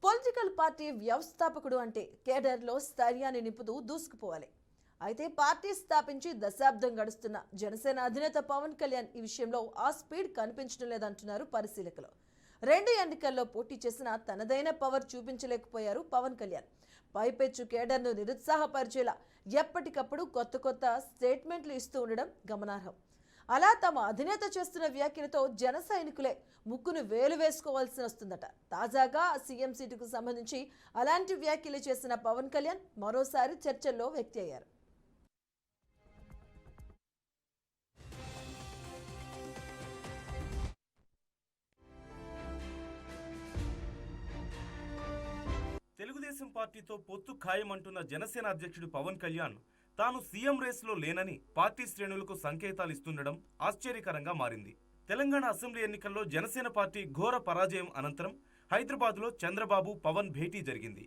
Political party వ్యవస్థాపకుడు అంటే కేడర్లో స్థైర్యాన్ని నింపుతూ దూసుకుపోవాలి. అయితే పార్టీ స్థాపించి దశాబ్దం గడుస్తున్న జనసేన అధినేత పవన్ కళ్యాణ్ ఈ విషయంలో ఆ స్పీడ్ కనిపించడం లేదంటున్నారు పరిశీలకులు. 2 ఎన్నికల్లో పోటీ చేసిన తనదైన పవర్ చూపించలేకపోయారు పవన్ కళ్యాణ్. పైపెచ్చు కేడర్ను నిరుత్సాహపరిచేలా ఎప్పటికప్పుడు కొత్త స్టేట్మెంట్లు ఇస్తూ ఉండడం గమనార్హం. అలా తమ అధినేత చేస్తున్న వ్యాఖ్యలతో జన సైనికులే ముక్కును వేలు వేసుకోవాల్సి వస్తుందట. తాజాగా సీఎం సీటుకు సంబంధించి అలాంటి వ్యాఖ్యలు చేసిన పవన్ కళ్యాణ్ మరోసారి చర్చల్లో వ్యక్తి అయ్యారు. తెలుగుదేశం పార్టీతో పొత్తు ఖాయమంటున్న జనసేన అధ్యక్షుడు పవన్ కళ్యాణ్ తాను సీఎం రేసులో లేనని పార్టీ శ్రేణులకు సంకేతాలు ఇస్తుండడం ఆశ్చర్యకరంగా మారింది. తెలంగాణ అసెంబ్లీ ఎన్నికల్లో జనసేన పార్టీ ఘోర పరాజయం అనంతరం హైదరాబాద్లో చంద్రబాబు పవన్ భేటీ జరిగింది.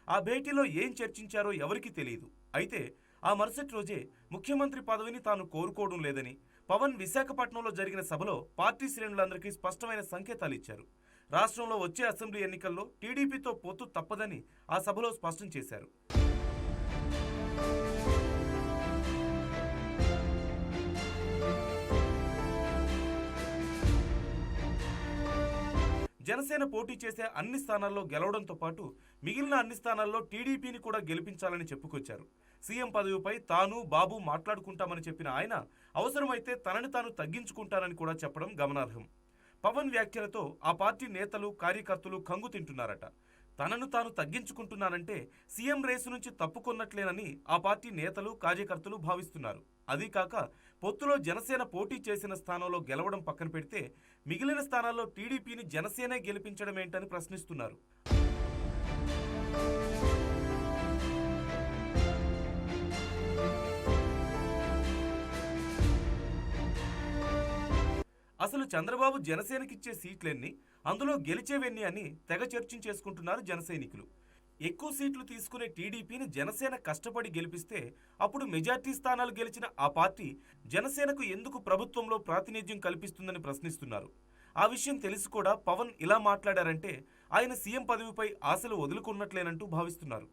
ఆ భేటీలో ఏం చర్చించారో ఎవరికీ తెలియదు. అయితే ఆ మరుసటి రోజే ముఖ్యమంత్రి పదవిని తాను కోరుకోవడం లేదని పవన్ విశాఖపట్నంలో జరిగిన సభలో పార్టీ శ్రేణులందరికీ స్పష్టమైన సంకేతాలు ఇచ్చారు. రాష్ట్రంలో వచ్చే అసెంబ్లీ ఎన్నికల్లో టీడీపీతో పొత్తు తప్పదని ఆ సభలో స్పష్టం చేశారు. జనసేన పోటీ చేసే అన్ని స్థానాల్లో గెలవడంతో పాటు మిగిలిన అన్ని స్థానాల్లో టీడీపీని కూడా గెలిపించాలని చెప్పుకొచ్చారు. సీఎం పదవిపై తాను బాబు మాట్లాడుకుంటామని చెప్పిన ఆయన అవసరమైతే తనని తాను తగ్గించుకుంటానని కూడా చెప్పడం గమనార్హం. పవన్ వ్యాఖ్యలతో ఆ పార్టీ నేతలు కార్యకర్తలు కంగు తింటున్నారట. తనను తాను తగ్గించుకుంటున్నానంటే సీఎం రేసు నుంచి తప్పుకొన్నట్లేనని ఆ పార్టీ నేతలు కార్యకర్తలు భావిస్తున్నారు. అదీ కాక పొత్తులో జనసేన పోటీ చేసిన స్థానంలో గెలవడం పక్కన పెడితే మిగిలిన స్థానాల్లో టీడీపీని జనసేనే గెలిపించడం ఏంటని ప్రశ్నిస్తున్నారు. అసలు చంద్రబాబు జనసేనకిచ్చే సీట్లెన్ని, అందులో గెలిచేవెన్ని అని తెగ చర్చించేసుకుంటున్నారు జనసైనికులు. ఎక్కువ సీట్లు తీసుకునే టీడీపీని జనసేన కష్టపడి గెలిపిస్తే అప్పుడు మెజార్టీ స్థానాలు గెలిచిన ఆ పార్టీ జనసేనకు ఎందుకు ప్రభుత్వంలో ప్రాతినిధ్యం కల్పిస్తుందని ప్రశ్నిస్తున్నారు. ఆ విషయం తెలిసి కూడా పవన్ ఇలా మాట్లాడారంటే ఆయన సీఎం పదవిపై ఆశలు వదులుకున్నట్లేనంటూ భావిస్తున్నారు.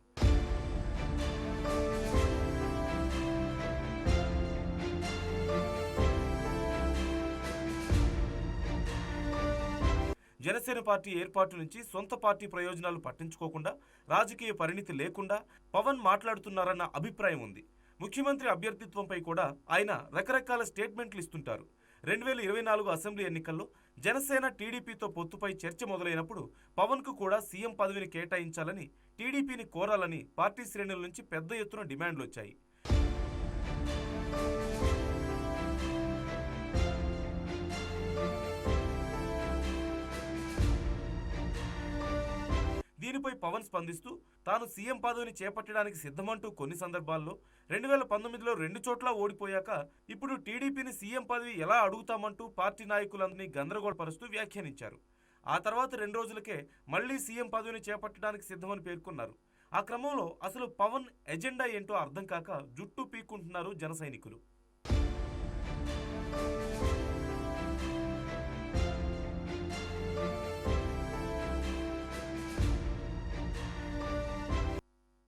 జనసేన పార్టీ ఏర్పాటు నుంచి సొంత పార్టీ ప్రయోజనాలు పట్టించుకోకుండా, రాజకీయ పరిణితి లేకుండా పవన్ మాట్లాడుతున్నారన్న అభిప్రాయం ఉంది. ముఖ్యమంత్రి అభ్యర్థిత్వంపై కూడా ఆయన రకరకాల స్టేట్మెంట్లు ఇస్తుంటారు. 2024 అసెంబ్లీ ఎన్నికల్లో జనసేన టీడీపీతో పొత్తుపై చర్చ మొదలైనప్పుడు పవన్కు కూడా సీఎం పదవిని కేటాయించాలని, టీడీపీని కోరాలని పార్టీ శ్రేణుల నుంచి పెద్ద ఎత్తున డిమాండ్లు వచ్చాయి. దీనిపై పవన్ స్పందిస్తూ తాను సీఎం పదవిని చేపట్టడానికి సిద్ధమంటూ కొన్ని సందర్భాల్లో 2019లో 2 చోట్ల ఓడిపోయాక ఇప్పుడు టీడీపీని సీఎం పదవి ఎలా అడుగుతామంటూ పార్టీ నాయకులందరినీ గందరగోళపరుస్తూ వ్యాఖ్యానించారు. ఆ తర్వాత 2 రోజులకే మళ్లీ సీఎం పదవిని చేపట్టడానికి సిద్ధమని పేర్కొన్నారు. ఆ క్రమంలో అసలు పవన్ ఎజెండా ఏంటో అర్థం కాక జుట్టు పీక్కుంటున్నారు జన సైనికులు.